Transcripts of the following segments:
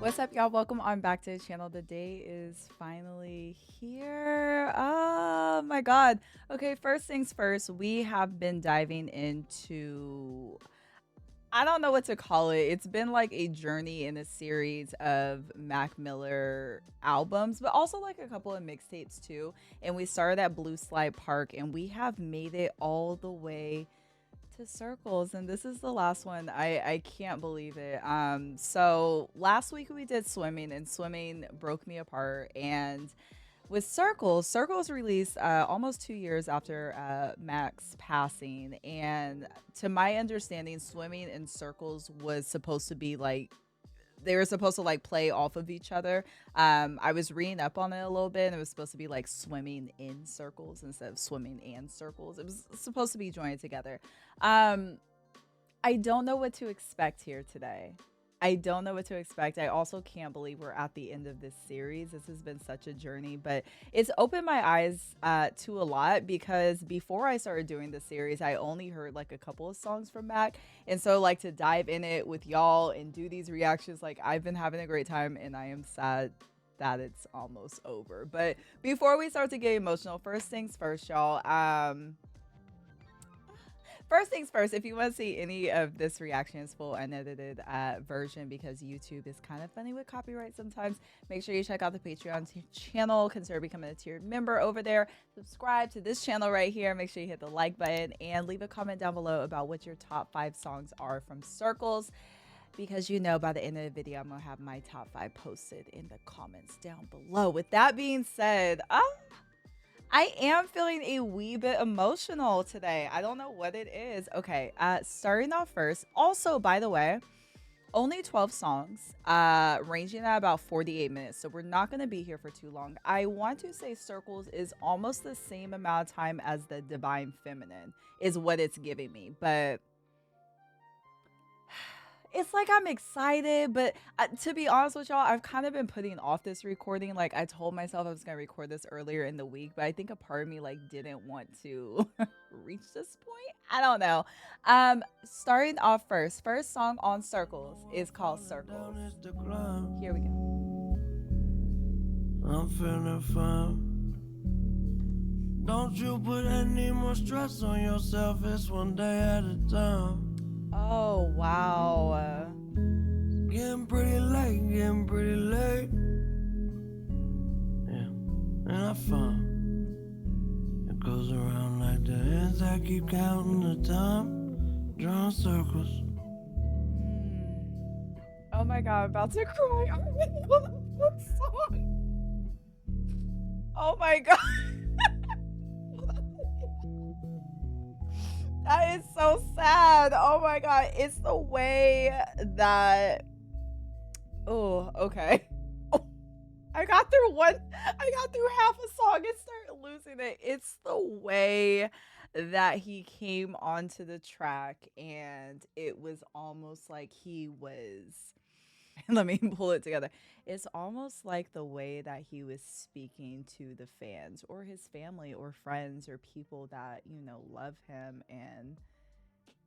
What's up, y'all? Welcome on back to the channel. The day is finally here. Oh my god. Okay, first things first, we have been diving into, I don't know what to call it. It's been like a journey in a series of Mac Miller albums, but also like a couple of mixtapes too. And we started at Blue Slide Park and we have made it all the way to Circles, and this is the last one. I can't believe it. So last week we did swimming, and swimming broke me apart. And with Circles released almost 2 years after Mac's passing, and to my understanding, swimming and Circles was supposed to be like, they were supposed to like play off of each other. I was reading up on it a little bit, and it was supposed to be like swimming in circles instead of swimming and circles. It was supposed to be joined together. I don't know what to expect here today. I don't know what to expect. I also can't believe we're at the end of this series. This has been such a journey, but it's opened my eyes to a lot, because before I started doing the series, I only heard like a couple of songs from Mac. And so like to dive in it with y'all and do these reactions, like I've been having a great time, and I am sad that it's almost over. But before we start to get emotional, first things first, y'all. First things first, if you want to see any of this reaction's full unedited version, because YouTube is kind of funny with copyright sometimes, make sure you check out the Patreon channel. Consider becoming a tiered member over there. Subscribe to this channel right here. Make sure you hit the like button and leave a comment down below about what your top 5 songs are from Circles, because you know by the end of the video I'm going to have my top 5 posted in the comments down below. With that being said, I am feeling a wee bit emotional today. I don't know what it is. Okay, starting off first. Also, by the way, only 12 songs, ranging at about 48 minutes. So we're not going to be here for too long. I want to say Circles is almost the same amount of time as the Divine Feminine is what it's giving me. But it's like I'm excited, but to be honest with y'all, I've kind of been putting off this recording. Like I told myself I was gonna record this earlier in the week, but I think a part of me like didn't want to reach this point. I don't know. Starting off first song on Circles is called Circles. Here we go. I'm feeling fine. Don't you put any more stress on yourself. It's one day at a time. Oh, wow. Getting pretty late, getting pretty late. Yeah, and I found it goes around like the ends. I keep counting the time, drawing circles. Oh my god, I'm about to cry. I'm in the middle of the song. Oh my god. That is so sad. Oh my god. It's the way that, oh, okay. Oh, I got through half a song and started losing it. It's the way that he came onto the track, and it was almost like he was, let me pull it together. It's almost like the way that he was speaking to the fans or his family or friends or people that, you know, love him. And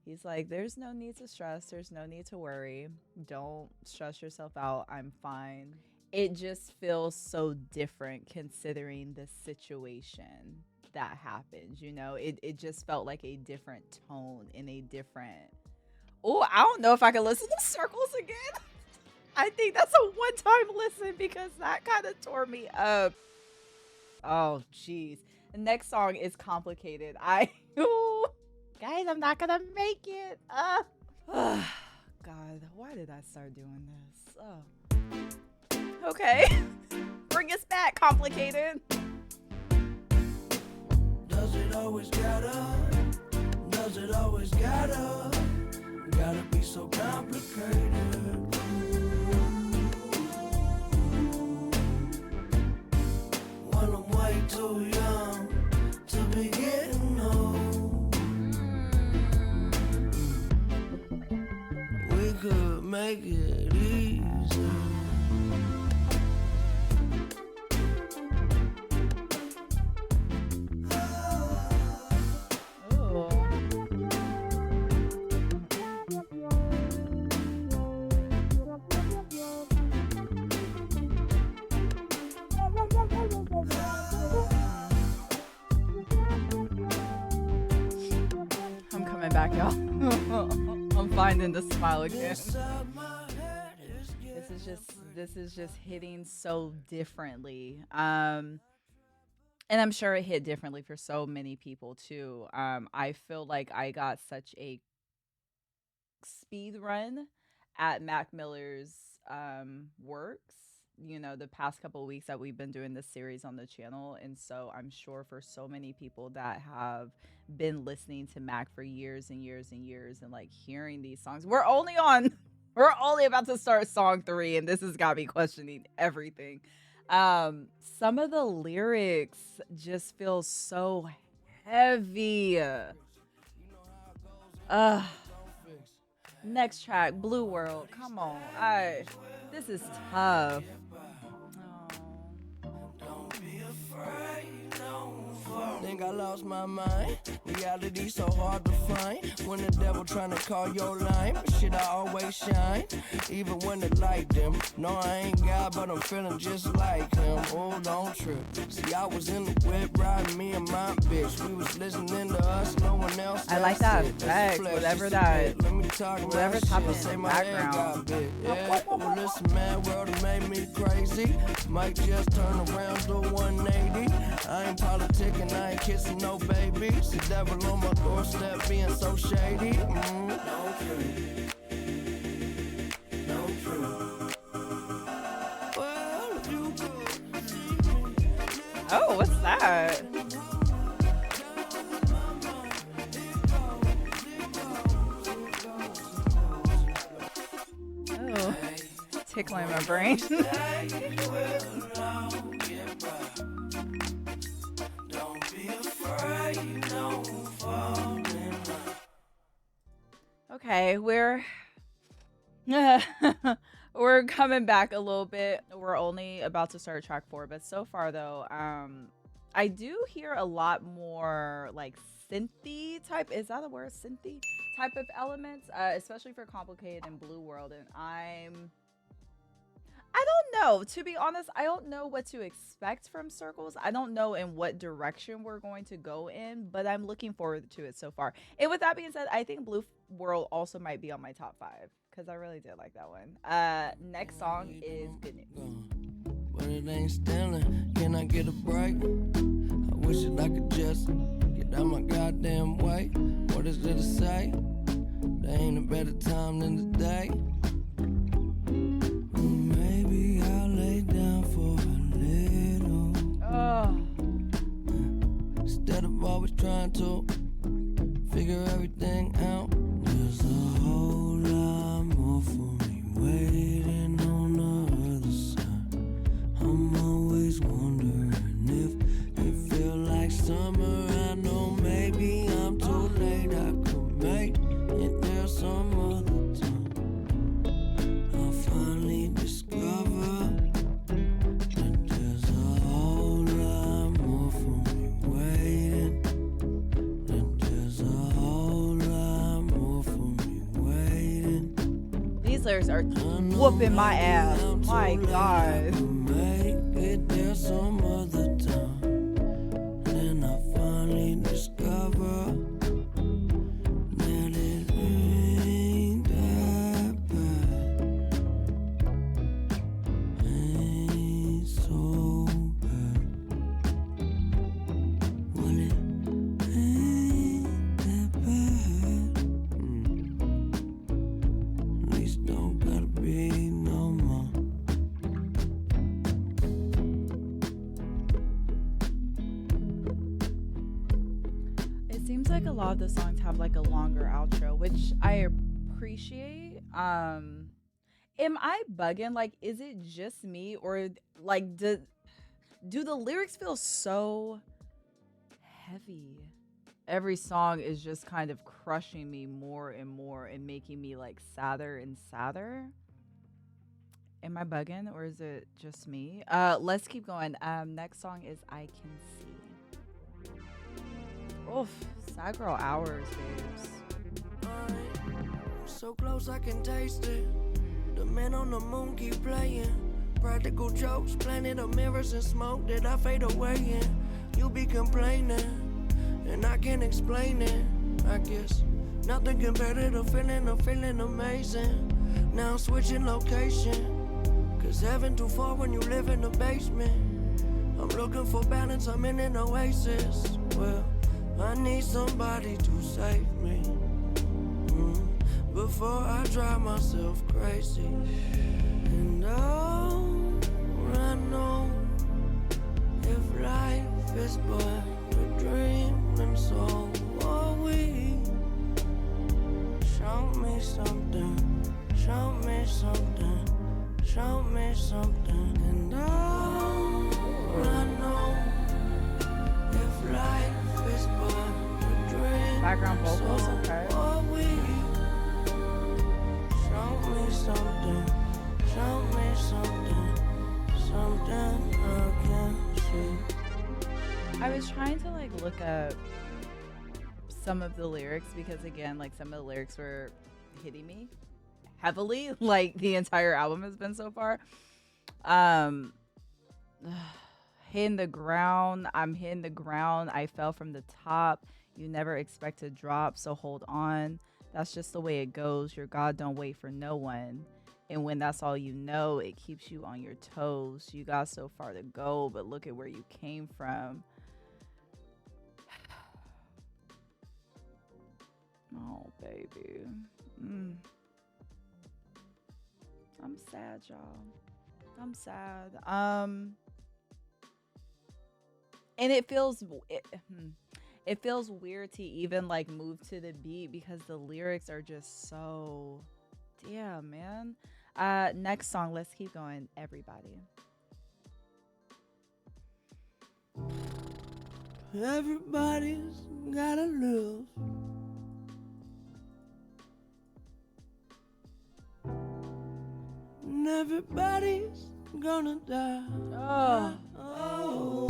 he's like, there's no need to stress. There's no need to worry. Don't stress yourself out. I'm fine. It just feels so different considering the situation that happened. You know, it just felt like a different tone in a different, oh, I don't know if I can listen to Circles again. I think that's a one-time listen, because that kind of tore me up. Oh, jeez. The next song is Complicated. Guys, I'm not gonna make it. God, why did I start doing this? Oh. Okay. Bring us back, Complicated. Does it always gotta? Does it always gotta? Gotta be so complicated. When I'm way too young to be getting old, we could make it easy. back, y'all. I'm finding the smile again. This is just hitting so differently. And I'm sure it hit differently for so many people too. I feel like I got such a speed run at Mac Miller's works, you know, the past couple of weeks that we've been doing this series on the channel. And so I'm sure for so many people that have been listening to Mac for years and years and years and like hearing these songs, we're only about to start song 3, and this has got me questioning everything. Some of the lyrics just feel so heavy. Next track, Blue World. Come on. This is tough. Think I lost my mind. Reality so hard to find. When the devil trying to call your line, but shit, I always shine. Even when the light dim. No, I ain't God, but I'm feeling just like him. Oh, don't trip. See, I was in the whip riding me and my bitch. We was listening to us, no one else. I like that effect. Whatever type of background. Yeah, well, listen, man, world has made me crazy. Might just turn around to 180. I ain't politicking, I ain't kissing no babies. The devil on my doorstep being so shady. No truth. No truth. Well, if you could see me. Oh, what's that? Oh, tickling my brain. Okay, we're we're coming back a little bit. We're only about to start track 4, but so far though, I do hear a lot more like synthy type. Is that a word? Synthy type of elements, especially for Complicated and Blue World, and I don't know. To be honest, I don't know what to expect from Circles. I don't know in what direction we're going to go in, but I'm looking forward to it so far. And with that being said, I think Blue World also might be on my top 5 because I really did like that one. Next song is Good News. But it ain't stealing. Can I get a break? I wish that I could just get out my goddamn way. What is there to say? There ain't a better time than today. Maybe I'll lay down for a little. Instead of always trying to figure everything out. There's a whole lot more for me waiting on the other side. I'm always wondering if it feel like summer. I know maybe I'm too late. I could make it there some other time. I'll finally discover that there's a whole lot more for me waiting. That there's a whole lot more for me waiting. These lyrics are whooping my ass. My God. Make it there some other time. Then I finally discover that it ain't that bad. Ain't so bad. Well, it ain't that bad. At least don't gotta be no more. It seems like a lot of the songs have like a longer outro, which I appreciate. Am I bugging? Like, is it just me, or like do the lyrics feel so heavy? Every song is just kind of crushing me more and more and making me like sadder and sadder. Am I bugging, or is it just me? Let's keep going. Next song is I Can See. Oof, sad girl hours, babes. So close I can taste it. The man on the moon keep playing. Practical jokes, planet of mirrors and smoke that I fade away in. You be complaining, and I can't explain it. I guess Nothing compared to the feeling of feeling amazing. Now I'm switching location. Cause heaven too far when you live in the basement. I'm looking for balance, I'm in an oasis. Well, I need somebody to save me. Before I drive myself crazy. And all I know, if life is but a dream, and so are we. Show me something, show me something, show me something. And all I know, if life is but a dream, Background vocals, so okay. are we. Show me something, show me something, something I can see. I was trying to like look up some of the lyrics because again, like some of the lyrics were hitting me heavily, like the entire album has been so far. Um Hitting the ground, I'm hitting the ground. I fell from the top. You never expect to drop, so hold on. That's just the way it goes. Your God don't wait for no one. And when that's all you know, it keeps you on your toes. You got so far to go, but look at where you came from. Oh, baby. Mm. I'm sad, y'all. I'm sad. And it feels weird to even like move to the beat because the lyrics are just so damn, man. Next song, let's keep going. Everybody. Everybody's gotta live. And everybody's gonna die. Oh.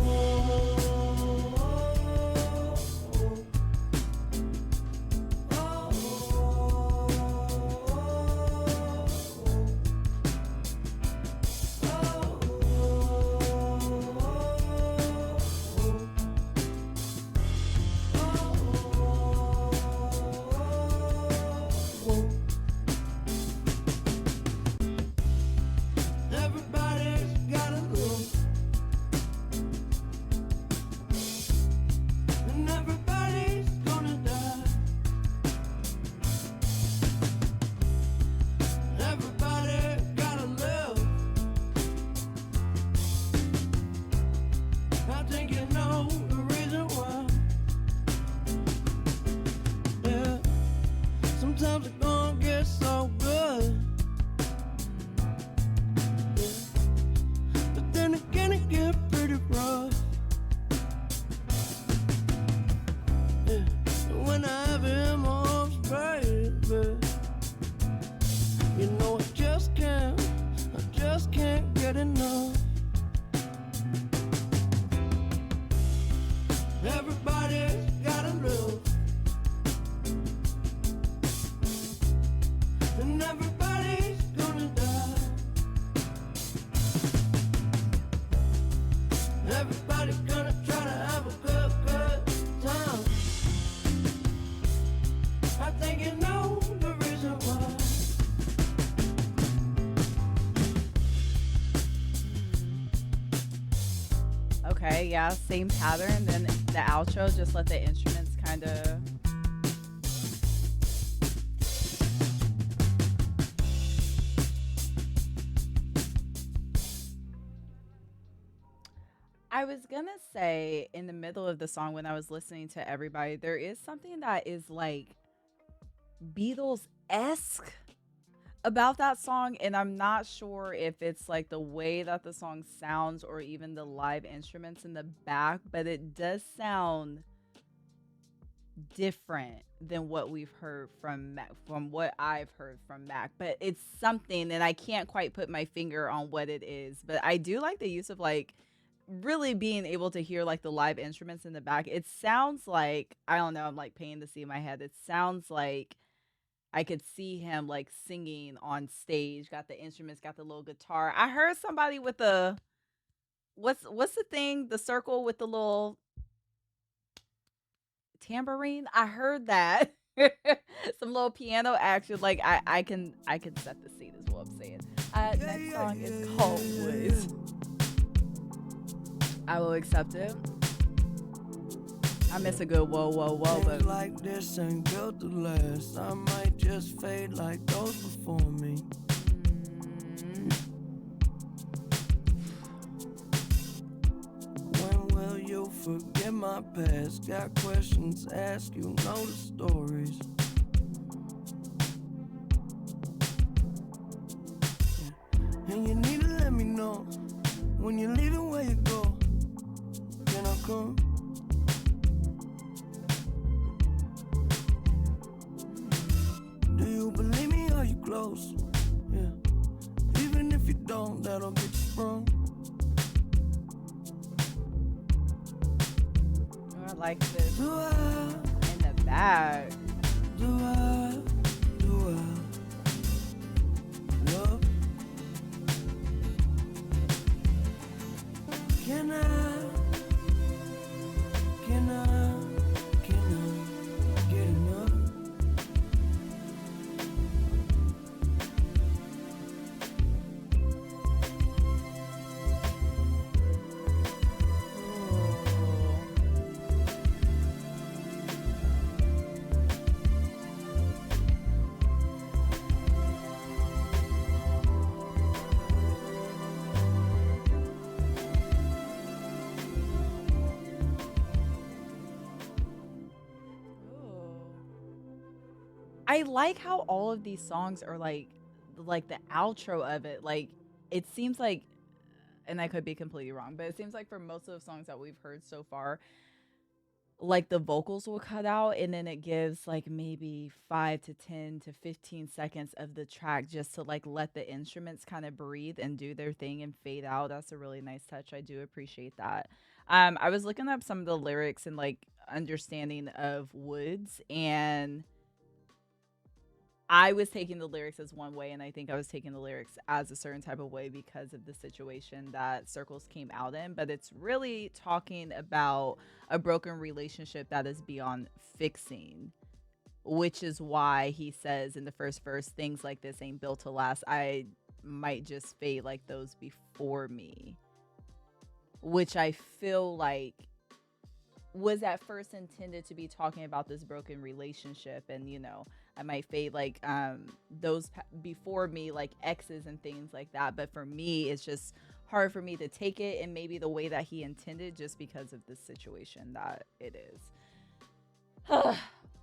Everybody's gotta live. And everybody's gonna die. Everybody gotta live. I think you know the reason why. Yeah, sometimes it gonna get so good. But then again, it get pretty rough. Yeah. And when I have you in my arms, baby, you know I just can't get enough. Everybody's gotta live. And everybody's gonna die. Everybody's gonna try to have a good time. I think you know the reason why. Okay, yeah, same pattern. Then the outro, just let the instruments kind of. I was gonna say in the middle of the song when I was listening to everybody, there is something that is like Beatles esque about that song, and I'm not sure if it's like the way that the song sounds or even the live instruments in the back, but it does sound different than what we've heard from Mac, from what I've heard from Mac. But it's something, and I can't quite put my finger on what it is. But I do like the use of like really being able to hear like the live instruments in the back. It sounds like, I don't know, I'm like painting the scene in my head. It sounds like I could see him like singing on stage, got the instruments, got the little guitar. I heard somebody with the what's the thing, the circle with the little tambourine. I heard that. Some little piano action. Like I can set the scene is what I'm saying. Next song is called Woods. I will accept it. I miss a good whoa whoa whoa, but like this ain't built to last. I might just fade like those before me. When will you forget my past? Got questions, ask, you know the stories. And you need to let me know when you're leaving, where you go. Can I come? Do you believe me? Are you close? Yeah. Even if you don't, that'll get you sprung. I like this Do I? in the back. Do I? Do I? Love? Can I? Can I? Can I get enough? I like how all of these songs are like the outro of it. Like it seems like, and I could be completely wrong, but it seems like for most of the songs that we've heard so far, like the vocals will cut out and then it gives like maybe 5 to 10 to 15 seconds of the track just to like let the instruments kind of breathe and do their thing and fade out. That's a really nice touch. I do appreciate that. I was looking up some of the lyrics and like understanding of Woods, and I was taking the lyrics as one way, and I think I was taking the lyrics as a certain type of way because of the situation that Circles came out in. But it's really talking about a broken relationship that is beyond fixing, which is why he says in the first verse, things like this ain't built to last. I might just fade like those before me, which I feel like was at first intended to be talking about this broken relationship. And I might fade like those before me, like exes and things like that, but for me it's just hard for me to take it and maybe the way that he intended, just because of the situation that it is.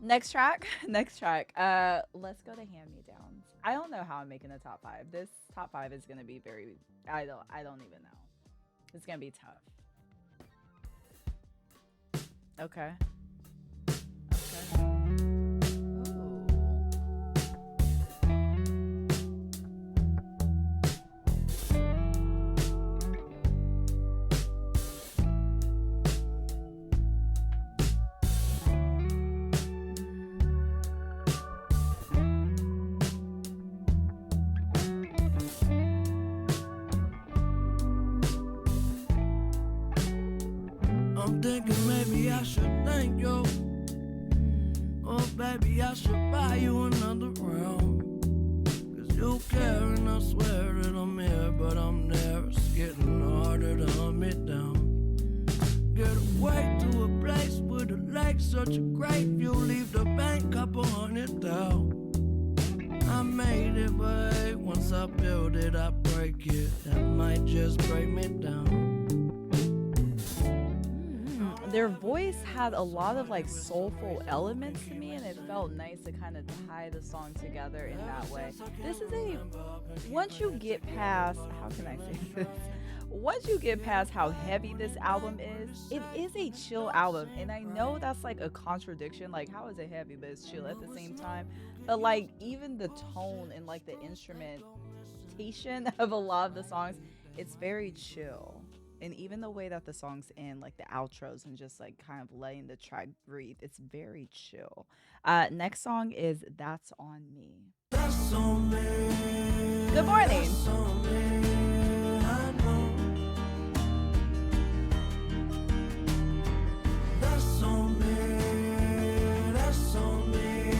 Next track. Let's go to Hand Me Downs. I don't know how I'm making a top 5. This top 5 is going to be very, I don't even know. It's going to be tough. Okay. Okay. Ooh. I'm thinking maybe I should thank you. Oh, baby, I should buy you another round. Cause you care and I swear that I'm here, but I'm there. It's getting harder to hunt me down. Get away to a place with a lake, such a great view. Leave the bank, couple $100 down. I made it, but once I build it, I break it. That might just break me down. Their voice had a lot of like soulful elements to me, and it felt nice to kind of tie the song together in that way. This is once you get past, how can I say this? Once you get past how heavy this album is, it is a chill album. And I know that's like a contradiction. Like, how is it heavy, but it's chill at the same time? But like, even the tone and like the instrumentation of a lot of the songs, it's very chill. And even the way that the songs end, like the outros and just like kind of letting the track breathe, it's very chill. Next song is That's On Me. That's on me. Good morning. That's on me. I know. That's on me. That's on me.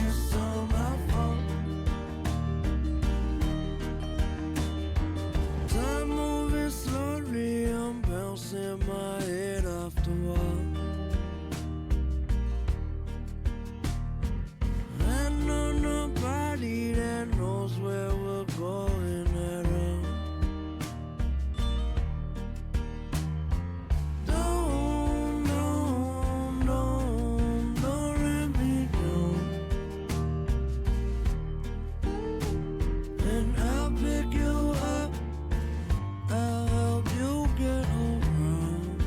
and I'll pick you up. I'll help you get around.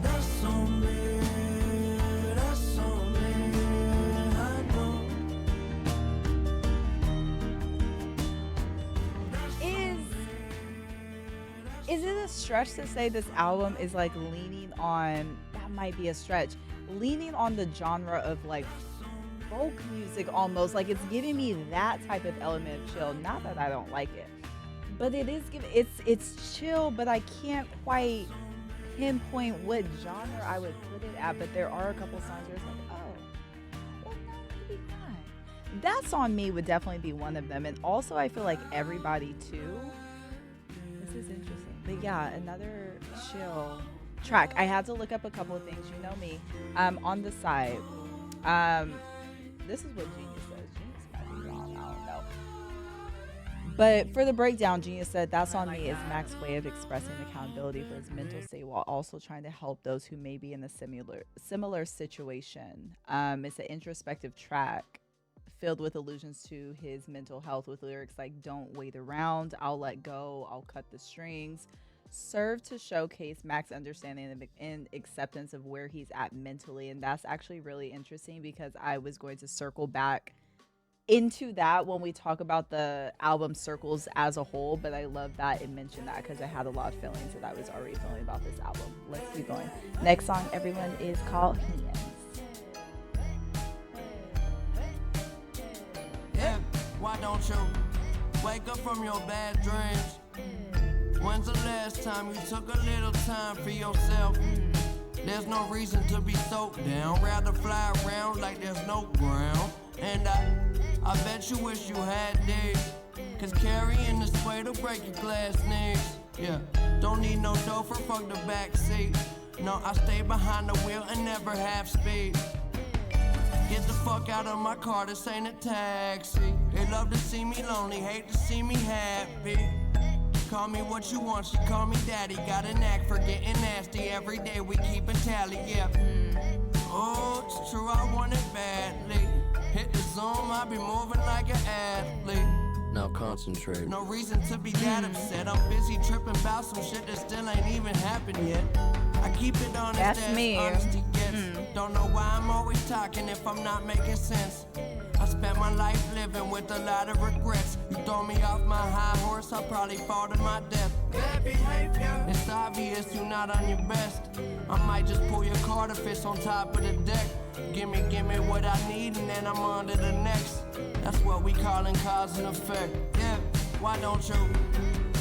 That's on me, that's on me, I know. Is it a stretch to say this album is like leaning on, that might be a stretch, leaning on the genre of like folk music almost, like it's giving me that type of element of chill. Not that I don't like it, but it is giving, it's chill, but I can't quite pinpoint what genre I would put it at. But there are a couple songs where it's like, oh, well, that would be fine. That's on Me would definitely be one of them. And also I feel like Everybody Too. This is interesting. But yeah, another chill track. I had to look up a couple of things. You know me. On the side. Um, this is what Genius says. Genius might be wrong. I don't know. But for the breakdown, Genius said That's On Me is Mac's way of expressing accountability for his mental state while also trying to help those who may be in a similar situation. It's an introspective track filled with allusions to his mental health with lyrics like "Don't wait around," "I'll let go," "I'll cut the strings," serve to showcase Mac's understanding and acceptance of where he's at mentally. And that's actually really interesting because I was going to circle back into that when we talk about the album Circles as a whole, but I love that it mentioned that because I had a lot of feelings that I was already feeling about this album. Let's keep going. Next song, everyone, is called Hands. Yeah, why don't you wake up from your bad dreams? When's the last time you took a little time for yourself? There's no reason to be soaked down. Rather fly around like there's no ground. And I bet you wish you had these. Cause carrying this weight will break your glass knees. Yeah, don't need no chauffeur, fuck the back seat. No, I stay behind the wheel and never have speed. Get the fuck out of my car, this ain't a taxi. They love to see me lonely, hate to see me happy. Call me what you want, she call me daddy. Got a knack for getting nasty, every day we keep a tally, yeah. Oh, it's true, I want it badly. Hit the zone, I be moving like an athlete. Now concentrate. No reason to be that upset. I'm busy tripping about some shit that still ain't even happened yet. I keep it honest That's as me. honesty gets. Don't know why I'm always talking if I'm not making sense. I spent my life living with a lot of regrets. You throw me off my high horse, I'll probably fall to my death. Bad behavior. It's obvious you're not on your best. I might just pull your car to fit on top of the deck. Give me what I need and then I'm on to the next. That's what we callin' cause and effect. Yeah, why don't you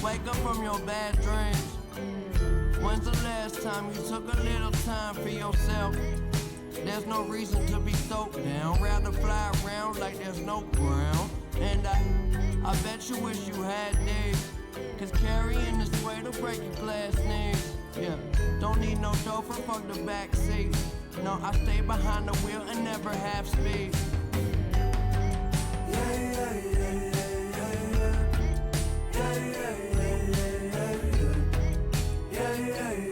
wake up from your bad dreams? When's the last time you took a little time for yourself? There's no reason to be soaked down. Rather fly around like there's no ground. And I bet you wish you had these. Cause carrying this weight will break your glass knees. Yeah, don't need no chauffeur, fuck the back seat. No, I stay behind the wheel and never have speed. Yeah, yeah, yeah, yeah, yeah, yeah, yeah, yeah, yeah, yeah,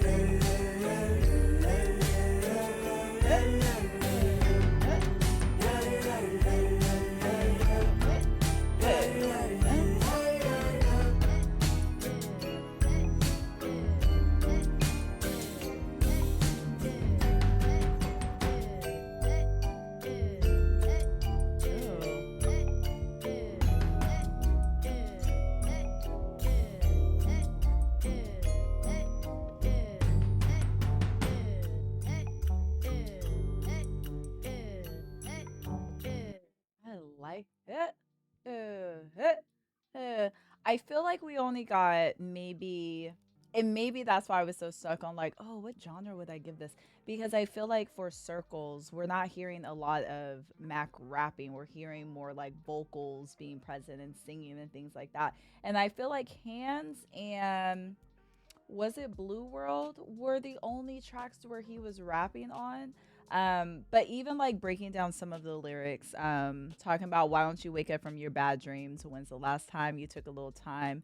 I like it. I feel like we only got maybe, and maybe that's why I was so stuck on like, oh, what genre would I give this? Because I feel like for Circles, we're not hearing a lot of Mac rapping. We're hearing more like vocals being present and singing and things like that. And I feel like Hands and was it Blue World were the only tracks where he was rapping on. But even like breaking down some of the lyrics, talking about why don't you wake up from your bad dreams? When's the last time you took a little time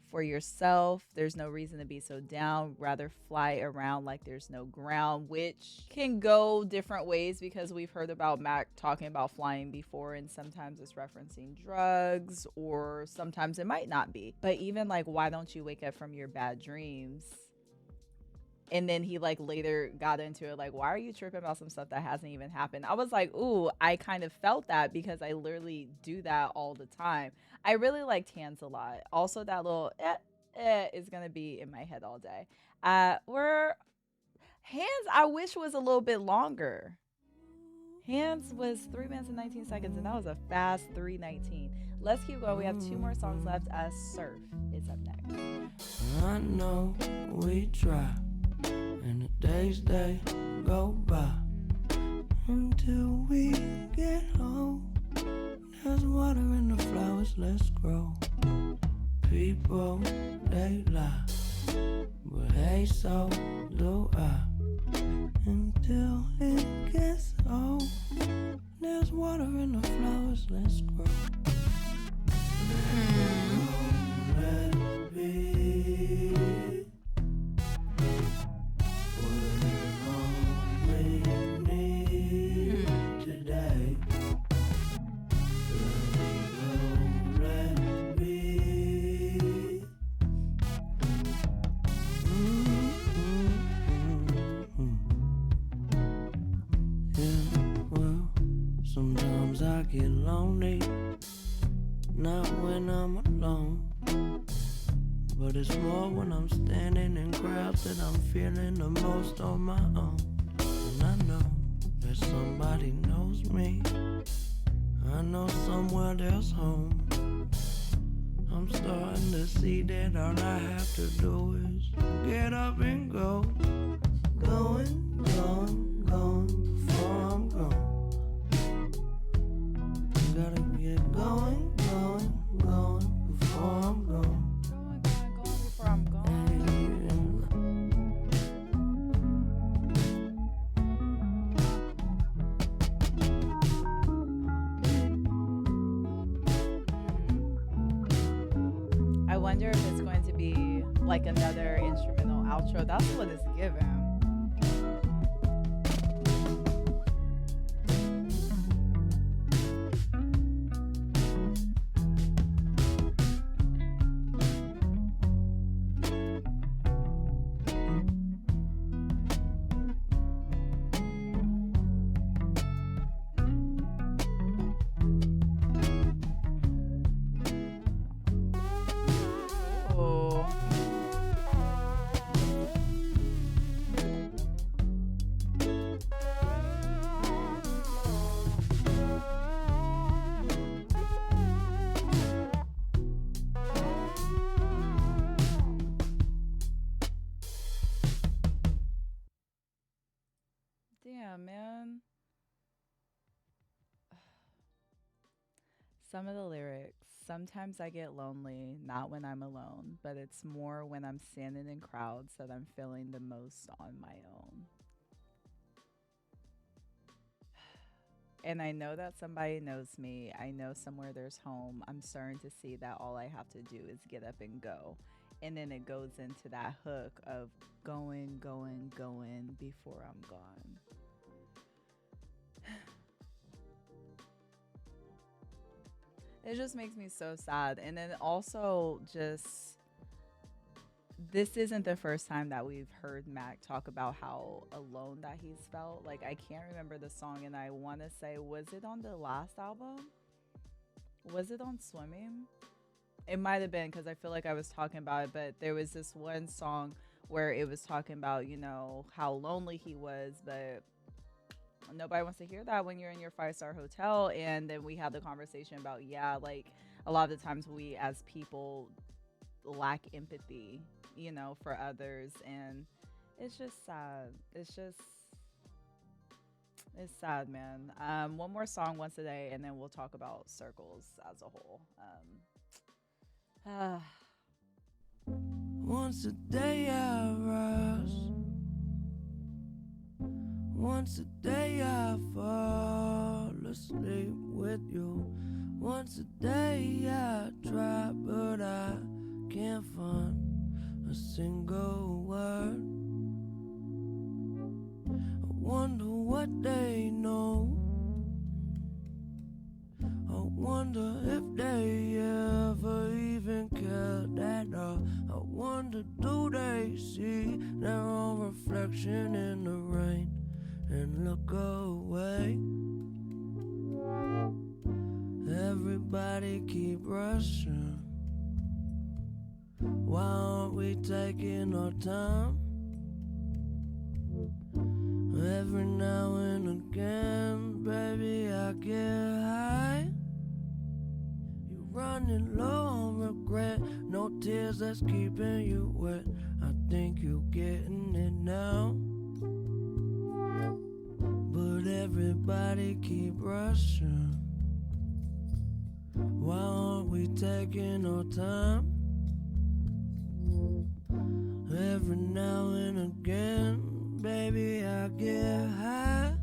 for yourself. There's no reason to be so down. Rather fly around like there's no ground, which can go different ways because we've heard about Mac talking about flying before, and sometimes it's referencing drugs, or sometimes it might not be. But even like, why don't you wake up from your bad dreams? And then he like later got into it like, why are you tripping about some stuff that hasn't even happened? I was like, ooh, I kind of felt that because I literally do that all the time. I really liked Hands a lot. Also, that little is gonna be in my head all day. Where Hands, I wish was a little bit longer. Hands was 3 minutes and 19 seconds, and that was a fast 3:19. Let's keep going. We have two more songs left. Surf is up next. I know we try, and the days they go by until we get home. There's water in the flowers, let's grow. People, they lie, but hey, so do I. Until it gets old, there's water in the flowers, let's grow. Let it be. Sometimes I get lonely, not when I'm alone, but it's more when I'm standing in crowds that I'm feeling the most on my own. And I know that somebody knows me, I know somewhere there's home. I'm starting to see that all I have to do is get up and go. Going, going, going before I'm gone. Gotta get going, going, going before I'm gone. Going, going, going before I'm gone. I wonder if it's going to be like another instrumental outro. That's what it's given. Damn, man. Some of the lyrics. Sometimes I get lonely, not when I'm alone, but it's more when I'm standing in crowds that I'm feeling the most on my own. And I know that somebody knows me. I know somewhere there's home. I'm starting to see that all I have to do is get up and go. And then it goes into that hook of going, going, going before I'm gone. It just makes me so sad. And then also just this isn't the first time that we've heard Mac talk about how alone that he's felt. Like I can't remember the song, and I want to say, was it on the last album? Was it on Swimming? It might have been, because I feel like I was talking about it, but there was this one song where it was talking about, you know, how lonely he was, but nobody wants to hear that when you're in your 5-star hotel. And then we had the conversation about, yeah, like a lot of the times we as people lack empathy, you know, for others. And it's just sad. It's sad, man. One more song once a day, and then we'll talk about circles as a whole. Once a day I rise, once a day I fall asleep with you. Once a day I try, but I can't find single word. I wonder what they know. I wonder if they ever even cared at all. I wonder, do they see their own reflection in the rain and look away? Everybody keep rushing. Why aren't we taking our time? Every now and again, baby, I get high. You running low on regret, no tears that's keeping you wet. I think you getting it now. But everybody keep rushing. Why aren't we taking our time? Every now and again, baby, I get high.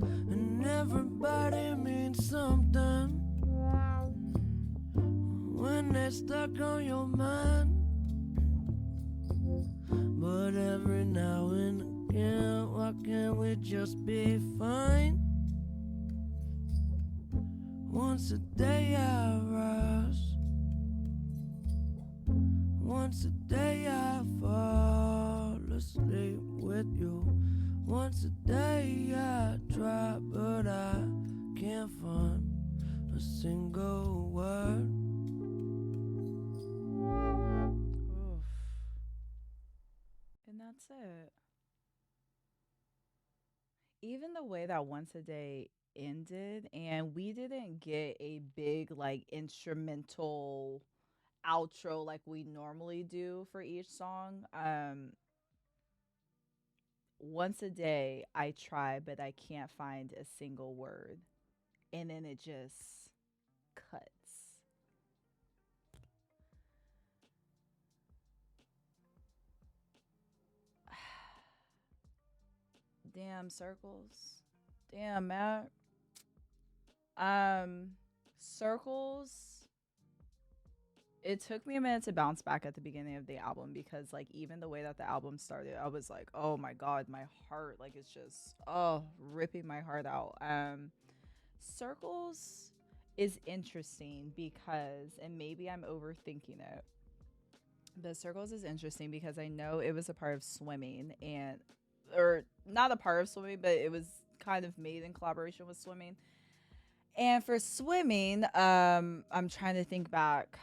And everybody means something when they're stuck on your mind. But every now and again, why can't we just be fine? Once a day I rise, once a day I fall asleep with you. Once a day I try, but I can't find a single word. Oof. And that's it. Even the way that Once a Day ended, and we didn't get a big, like, instrumental outro like we normally do for each song. Once a day, I try, but I can't find a single word. And then it just cuts. Damn circles. Damn, Matt. Um, circles. It took me a minute to bounce back at the beginning of the album because, like, even the way that the album started, I was like, oh my God, my heart, like, it's just, oh, ripping my heart out. Circles is interesting because, and maybe I'm overthinking it, but Circles is interesting because I know it was a part of Swimming and, or not a part of Swimming, but it was kind of made in collaboration with Swimming. And for Swimming, I'm trying to think back.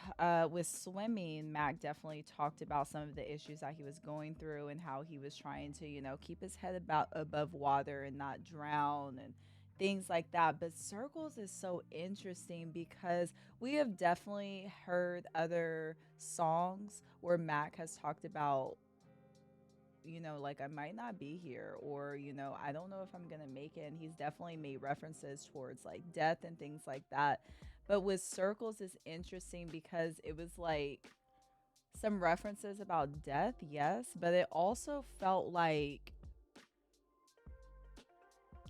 With Swimming, Mac definitely talked about some of the issues that he was going through and how he was trying to, keep his head about above water and not drown and things like that. But Circles is so interesting because we have definitely heard other songs where Mac has talked about, like, I might not be here, or, I don't know if I'm going to make it. And he's definitely made references towards like death and things like that. But with Circles is interesting because it was like some references about death, yes, but it also felt like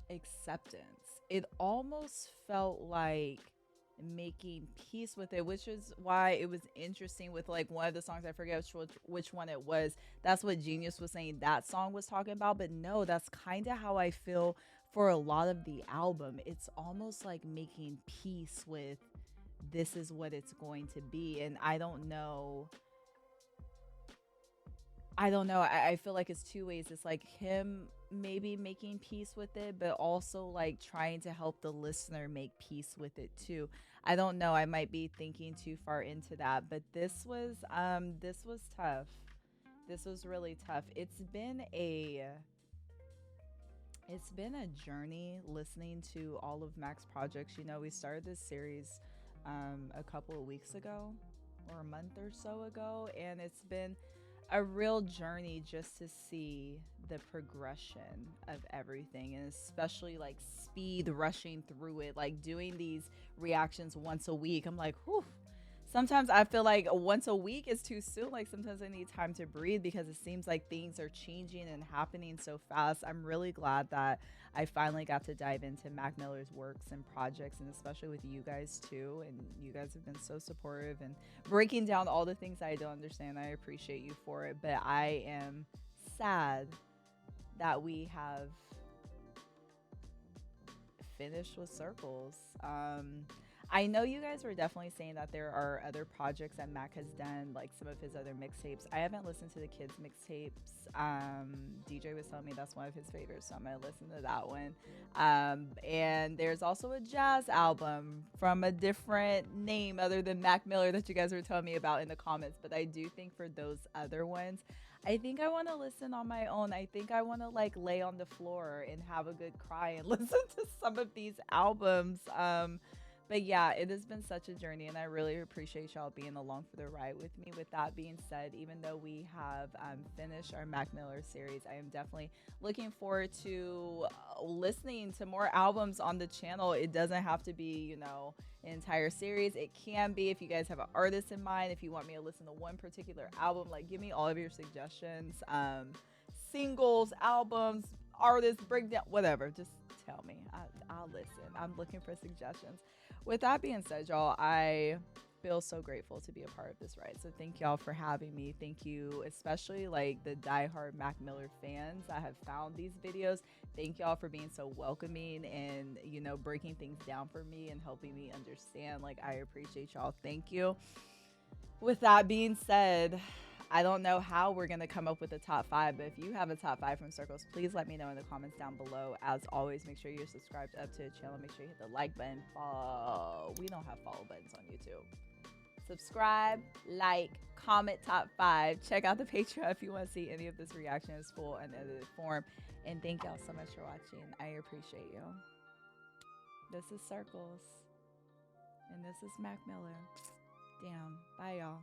acceptance. It almost felt like making peace with it, which is why it was interesting with like one of the songs. I forget which one it was. That's what Genius was saying that song was talking about. But no, that's kind of how I feel for a lot of the album. It's almost like making peace with this is what it's going to be. And I don't know. I feel like it's two ways. It's like him maybe making peace with it, but also like trying to help the listener make peace with it too. I don't know. I might be thinking too far into that, but this was tough. This was really tough. It's been a journey listening to all of Mac's projects. We started this series a couple of weeks ago or a month or so ago, and it's been a real journey just to see the progression of everything, and especially like speed rushing through it, like doing these reactions once a week. I'm like, whew. sometimes I feel like once a week is too soon. Like sometimes I need time to breathe because it seems like things are changing and happening so fast. I'm really glad that I finally got to dive into Mac Miller's works and projects, and especially with you guys too. And you guys have been so supportive and breaking down all the things I don't understand. I appreciate you for it, but I am sad that we have finished with Circles. I know you guys were definitely saying that there are other projects that Mac has done, like some of his other mixtapes. I haven't listened to the kids' mixtapes. DJ was telling me that's one of his favorites, so I'm gonna listen to that one. And there's also a jazz album from a different name other than Mac Miller that you guys were telling me about in the comments. But I do think for those other ones, I think I want to listen on my own. I think I want to like lay on the floor and have a good cry and listen to some of these albums. But yeah, it has been such a journey, and I really appreciate y'all being along for the ride with me. With that being said, even though we have finished our Mac Miller series, I am definitely looking forward to listening to more albums on the channel. It doesn't have to be, you know, an entire series. It can be if you guys have an artist in mind, if you want me to listen to one particular album, like give me all of your suggestions, singles, albums, artists, breakdown, whatever. Just tell me. I'll listen. I'm looking for suggestions. With that being said, y'all, I feel so grateful to be a part of this ride. So thank y'all for having me. Thank you, especially like the diehard Mac Miller fans that have found these videos. Thank y'all for being so welcoming and, you know, breaking things down for me and helping me understand. Like, I appreciate y'all. Thank you. With that being said, I don't know how we're going to come up with a top 5, but if you have a top 5 from Circles, please let me know in the comments down below. As always, make sure you're subscribed up to the channel. Make sure you hit the like button. Follow. We don't have follow buttons on YouTube. Subscribe, like, comment top 5. Check out the Patreon if you want to see any of this reaction in its full unedited form. And thank y'all so much for watching. I appreciate you. This is Circles. And this is Mac Miller. Damn. Bye, y'all.